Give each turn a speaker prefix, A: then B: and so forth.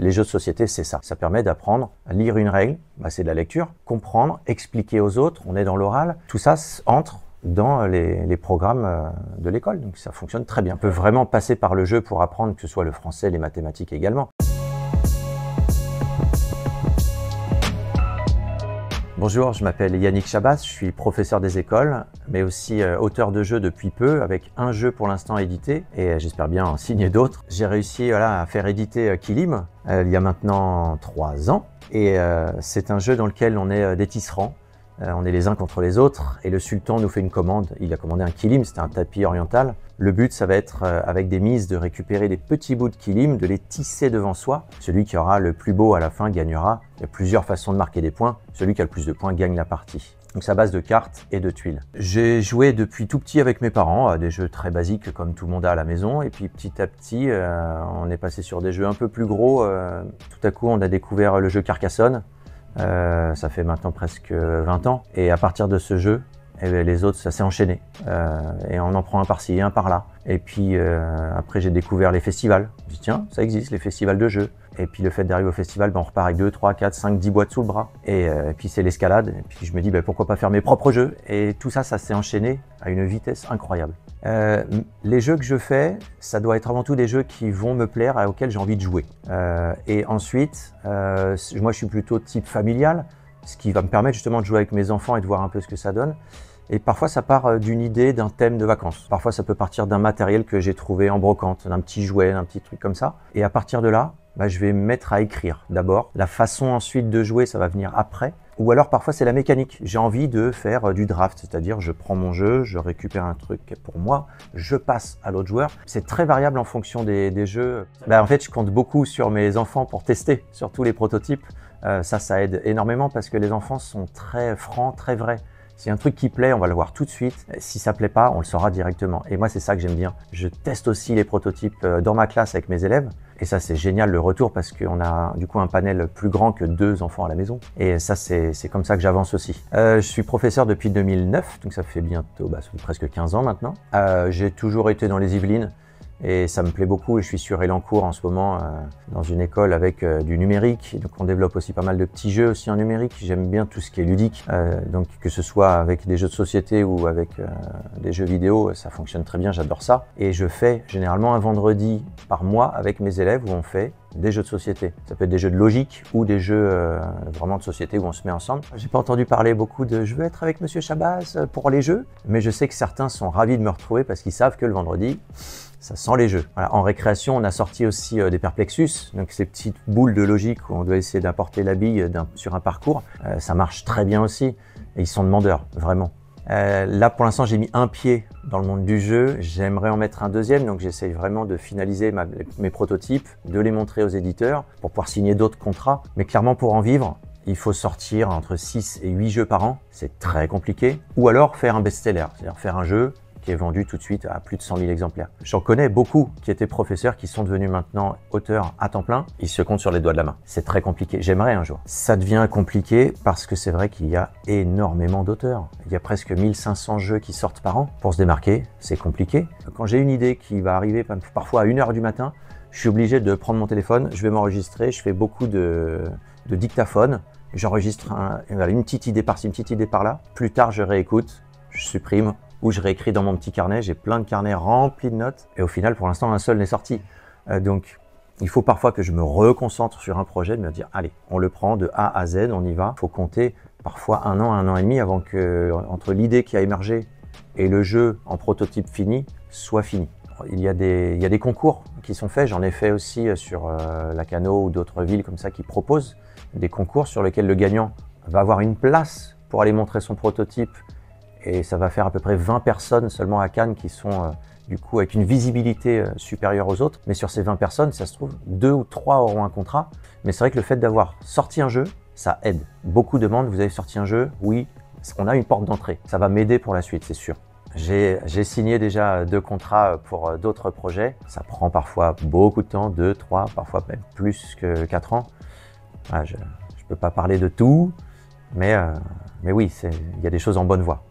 A: Les jeux de société, c'est ça. Ça permet d'apprendre à lire une règle, c'est de la lecture, comprendre, expliquer aux autres, on est dans l'oral. Tout ça entre dans les programmes de l'école, donc ça fonctionne très bien. On peut vraiment passer par le jeu pour apprendre, que ce soit le français, les mathématiques également. Bonjour, je m'appelle Yannick Chabas, je suis professeur des écoles, mais aussi auteur de jeux depuis peu, avec un jeu pour l'instant édité, et j'espère bien en signer d'autres. J'ai réussi à faire éditer Kilim il y a maintenant 3 ans, et c'est un jeu dans lequel on est des tisserands. On est les uns contre les autres et le sultan nous fait une commande. Il a commandé un kilim, c'était un tapis oriental. Le but, ça va être avec des mises de récupérer des petits bouts de kilim, de les tisser devant soi. Celui qui aura le plus beau à la fin gagnera. Il y a plusieurs façons de marquer des points. Celui qui a le plus de points gagne la partie. Donc c'est à base de cartes et de tuiles. J'ai joué depuis tout petit avec mes parents à des jeux très basiques comme tout le monde a à la maison. Et puis petit à petit, on est passé sur des jeux un peu plus gros. Tout à coup, on a découvert le jeu Carcassonne. Ça fait maintenant presque 20 ans. Et à partir de ce jeu, les autres, ça s'est enchaîné. Et on en prend un par-ci, un par-là. Et puis après, j'ai découvert les festivals. Je dis tiens, ça existe, les festivals de jeux. Et puis le fait d'arriver au festival, on repart avec 2, 3, 4, 5, 10 boîtes sous le bras. Et puis c'est l'escalade. Et puis je me dis pourquoi pas faire mes propres jeux. Et tout ça, ça s'est enchaîné à une vitesse incroyable. Les jeux que je fais, ça doit être avant tout des jeux qui vont me plaire, auxquels j'ai envie de jouer. Et ensuite, moi je suis plutôt type familial, ce qui va me permettre justement de jouer avec mes enfants et de voir un peu ce que ça donne. Et parfois ça part d'une idée, d'un thème de vacances. Parfois ça peut partir d'un matériel que j'ai trouvé en brocante, d'un petit jouet, d'un petit truc comme ça. Et à partir de là, je vais me mettre à écrire d'abord. La façon ensuite de jouer, ça va venir après. Ou alors parfois c'est la mécanique. J'ai envie de faire du draft, c'est-à-dire je prends mon jeu, je récupère un truc pour moi, je passe à l'autre joueur. C'est très variable en fonction des jeux. En fait, je compte beaucoup sur mes enfants pour tester, surtout les prototypes. Ça aide énormément parce que les enfants sont très francs, très vrais. Si un truc qui plaît, on va le voir tout de suite. Si ça plaît pas, on le saura directement. Et moi, c'est ça que j'aime bien. Je teste aussi les prototypes dans ma classe avec mes élèves. Et ça, c'est génial le retour parce qu'on a du coup un panel plus grand que 2 enfants à la maison. Et ça, c'est comme ça que j'avance aussi. Je suis professeur depuis 2009, donc ça fait bientôt ça fait presque 15 ans maintenant. J'ai toujours été dans les Yvelines. Et ça me plaît beaucoup et je suis sur Elancourt en ce moment dans une école avec du numérique. Et donc on développe aussi pas mal de petits jeux aussi en numérique. J'aime bien tout ce qui est ludique. Donc que ce soit avec des jeux de société ou avec des jeux vidéo, ça fonctionne très bien, j'adore ça. Et je fais généralement un vendredi par mois avec mes élèves où on fait des jeux de société. Ça peut être des jeux de logique ou des jeux vraiment de société où on se met ensemble. J'ai pas entendu parler beaucoup de « je veux être avec Monsieur Chabas pour les jeux », mais je sais que certains sont ravis de me retrouver parce qu'ils savent que le vendredi, ça sent les jeux. Voilà, en récréation, on a sorti aussi des perplexus, donc ces petites boules de logique où on doit essayer d'apporter la bille sur un parcours. Ça marche très bien aussi et ils sont demandeurs, vraiment. Là, pour l'instant, j'ai mis un pied dans le monde du jeu. J'aimerais en mettre un deuxième, donc j'essaye vraiment de finaliser mes prototypes, de les montrer aux éditeurs pour pouvoir signer d'autres contrats. Mais clairement, pour en vivre, il faut sortir entre 6 et 8 jeux par an. C'est très compliqué. Ou alors faire un best-seller, c'est-à-dire faire un jeu qui est vendu tout de suite à plus de 100 000 exemplaires. J'en connais beaucoup qui étaient professeurs, qui sont devenus maintenant auteurs à temps plein. Ils se comptent sur les doigts de la main. C'est très compliqué. J'aimerais un jour. Ça devient compliqué parce que c'est vrai qu'il y a énormément d'auteurs. Il y a presque 1500 jeux qui sortent par an. Pour se démarquer, c'est compliqué. Quand j'ai une idée qui va arriver parfois à 1h du matin, je suis obligé de prendre mon téléphone, je vais m'enregistrer, je fais beaucoup de dictaphone. J'enregistre une petite idée par-ci, une petite idée par-là. Plus tard, je réécoute, je supprime, ou je réécris dans mon petit carnet. J'ai plein de carnets remplis de notes. Et au final, pour l'instant, un seul n'est sorti. Donc, il faut parfois que je me reconcentre sur un projet, de me dire, allez, on le prend de A à Z, on y va. Il faut compter parfois 1 an et demi avant que, entre l'idée qui a émergé et le jeu en prototype fini, soit fini. Il y a des concours qui sont faits. J'en ai fait aussi sur Lacanau ou d'autres villes comme ça qui proposent des concours sur lesquels le gagnant va avoir une place pour aller montrer son prototype. Et ça va faire à peu près 20 personnes seulement à Cannes qui sont du coup avec une visibilité supérieure aux autres. Mais sur ces 20 personnes, ça se trouve, 2 ou 3 auront un contrat. Mais c'est vrai que le fait d'avoir sorti un jeu, ça aide. Beaucoup demandent, vous avez sorti un jeu? Oui, on a une porte d'entrée. Ça va m'aider pour la suite, c'est sûr. J'ai signé déjà 2 contrats pour d'autres projets. Ça prend parfois beaucoup de temps, 2, 3, parfois même plus que 4 ans. Voilà, je ne peux pas parler de tout, mais oui, il y a des choses en bonne voie.